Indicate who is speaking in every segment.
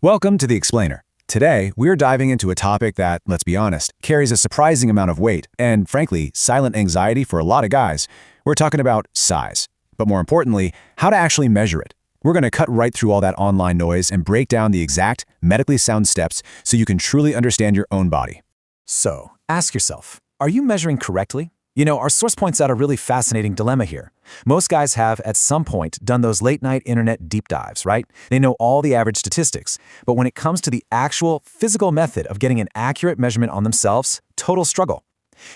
Speaker 1: Welcome to The Explainer. Today, we're diving into a topic that, let's be honest, carries a surprising amount of weight and, frankly, silent anxiety for a lot of guys. We're talking about size. But more importantly, how to actually measure it. We're going to cut right through all that online noise and break down the exact, medically sound steps so you can truly understand your own body.
Speaker 2: So, ask yourself, are you measuring correctly? Our source points out a really fascinating dilemma here. Most guys have, at some point, done those late-night internet deep dives, right? They know all the average statistics. But when it comes to the actual physical method of getting an accurate measurement on themselves, total struggle.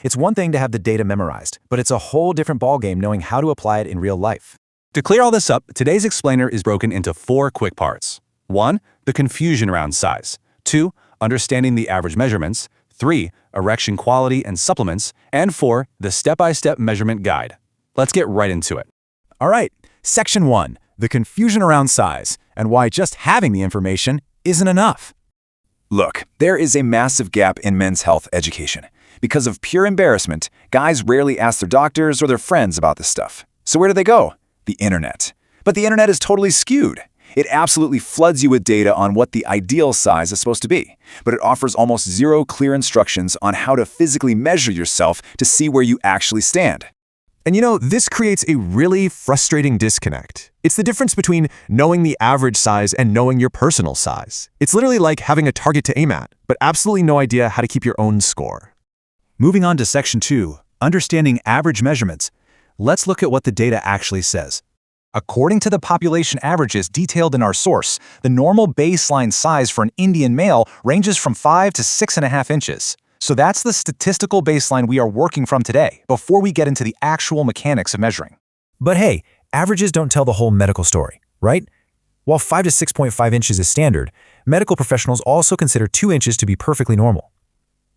Speaker 2: It's one thing to have the data memorized, but it's a whole different ballgame knowing how to apply it in real life.
Speaker 3: To clear all this up, today's explainer is broken into 4 quick parts. 1. The confusion around size. 2. Understanding the average measurements. 3. Erection quality and supplements. And 4. The step-by-step measurement guide. Let's get right into it.
Speaker 2: All right, Section 1, the confusion around size, and why just having the information isn't enough.
Speaker 1: Look, there is a massive gap in men's health education. Because of pure embarrassment, guys rarely ask their doctors or their friends about this stuff. So where do they go? The internet. But the internet is totally skewed. It absolutely floods you with data on what the ideal size is supposed to be, but it offers almost zero clear instructions on how to physically measure yourself to see where you actually stand.
Speaker 4: And this creates a really frustrating disconnect. It's the difference between knowing the average size and knowing your personal size. It's literally like having a target to aim at, but absolutely no idea how to keep your own score.
Speaker 5: Moving on to Section 2, Understanding Average Measurements. Let's look at what the data actually says. According to the population averages detailed in our source, the normal baseline size for an Indian male ranges from 5 to 6.5 inches. So that's the statistical baseline we are working from today, before we get into the actual mechanics of measuring.
Speaker 2: But hey, averages don't tell the whole medical story, right? While 5 to 6.5 inches is standard, medical professionals also consider 2 inches to be perfectly normal.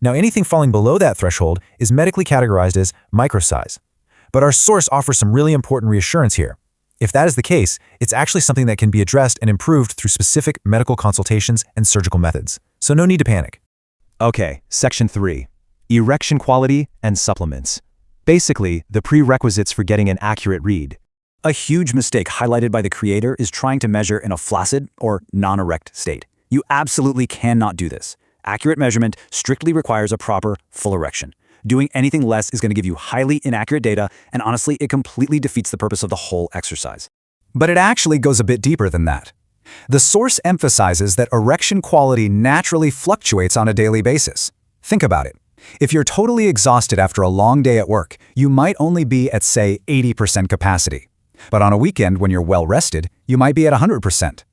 Speaker 2: Now, anything falling below that threshold is medically categorized as microsize. But our source offers some really important reassurance here. If that is the case, it's actually something that can be addressed and improved through specific medical consultations and surgical methods. So no need to panic.
Speaker 5: Okay, Section 3, Erection Quality and Supplements. Basically, the prerequisites for getting an accurate read.
Speaker 6: A huge mistake highlighted by the creator is trying to measure in a flaccid or non-erect state. You absolutely cannot do this. Accurate measurement strictly requires a proper full erection. Doing anything less is going to give you highly inaccurate data, and honestly, it completely defeats the purpose of the whole exercise.
Speaker 7: But it actually goes a bit deeper than that. The source emphasizes that erection quality naturally fluctuates on a daily basis. Think about it. If you're totally exhausted after a long day at work, you might only be at, say, 80% capacity. But on a weekend when you're well rested, you might be at 100%.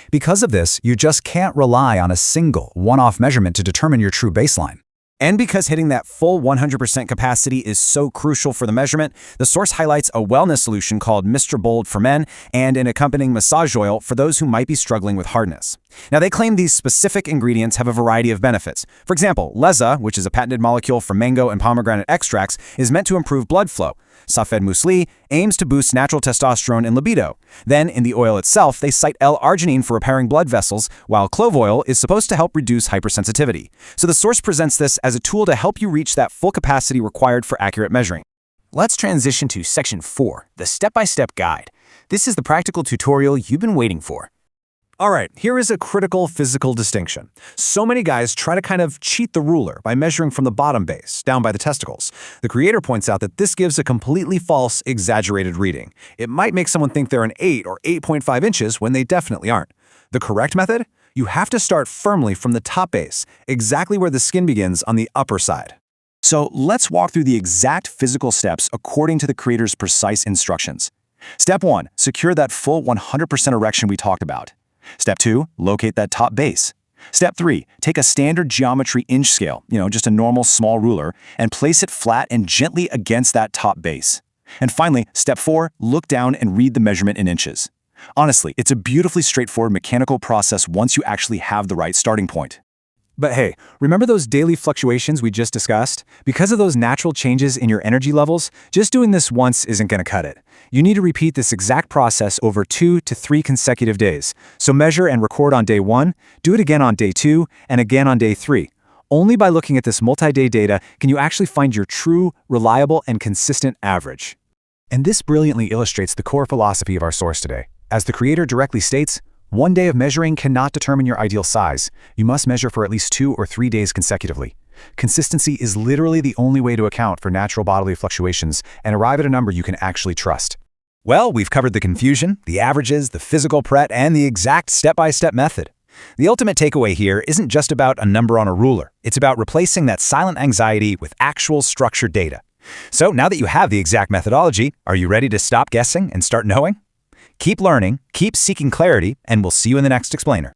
Speaker 7: Because of this, you just can't rely on a single, one-off measurement to determine your true baseline.
Speaker 6: And because hitting that full 100% capacity is so crucial for the measurement, the source highlights a wellness solution called Mr. Bold for men and an accompanying massage oil for those who might be struggling with hardness. Now, they claim these specific ingredients have a variety of benefits. For example, Leza, which is a patented molecule from mango and pomegranate extracts, is meant to improve blood flow. Safed Muesli aims to boost natural testosterone and libido. Then, in the oil itself, they cite L-arginine for repairing blood vessels, while clove oil is supposed to help reduce hypersensitivity. So the source presents this as a tool to help you reach that full capacity required for accurate measuring. Let's transition to Section 4, the step-by-step guide. This is the practical tutorial you've been waiting for.
Speaker 4: All right, here is a critical physical distinction. So many guys try to kind of cheat the ruler by measuring from the bottom base, down by the testicles. The creator points out that this gives a completely false, exaggerated reading. It might make someone think they're an 8 or 8.5 inches when they definitely aren't. The correct method? You have to start firmly from the top base, exactly where the skin begins on the upper side.
Speaker 6: So let's walk through the exact physical steps according to the creator's precise instructions. Step 1, secure that full 100% erection we talked about. Step 2, locate that top base. Step 3, take a standard geometry inch scale, just a normal small ruler, and place it flat and gently against that top base. And finally, Step 4, look down and read the measurement in inches. Honestly, it's a beautifully straightforward mechanical process once you actually have the right starting point.
Speaker 2: But hey, remember those daily fluctuations we just discussed? Because of those natural changes in your energy levels, just doing this once isn't going to cut it. You need to repeat this exact process over 2 to 3 consecutive days. So measure and record on day 1, do it again on day 2, and again on day 3. Only by looking at this multi-day data can you actually find your true, reliable, and consistent average. And this brilliantly illustrates the core philosophy of our source today. As the creator directly states,
Speaker 5: One day of measuring cannot determine your ideal size. You must measure for at least 2 or 3 days consecutively. Consistency is literally the only way to account for natural bodily fluctuations and arrive at a number you can actually trust.
Speaker 7: Well, we've covered the confusion, the averages, the physical pret, and the exact step-by-step method. The ultimate takeaway here isn't just about a number on a ruler. It's about replacing that silent anxiety with actual structured data. So now that you have the exact methodology, are you ready to stop guessing and start knowing? Keep learning, keep seeking clarity, and we'll see you in the next explainer.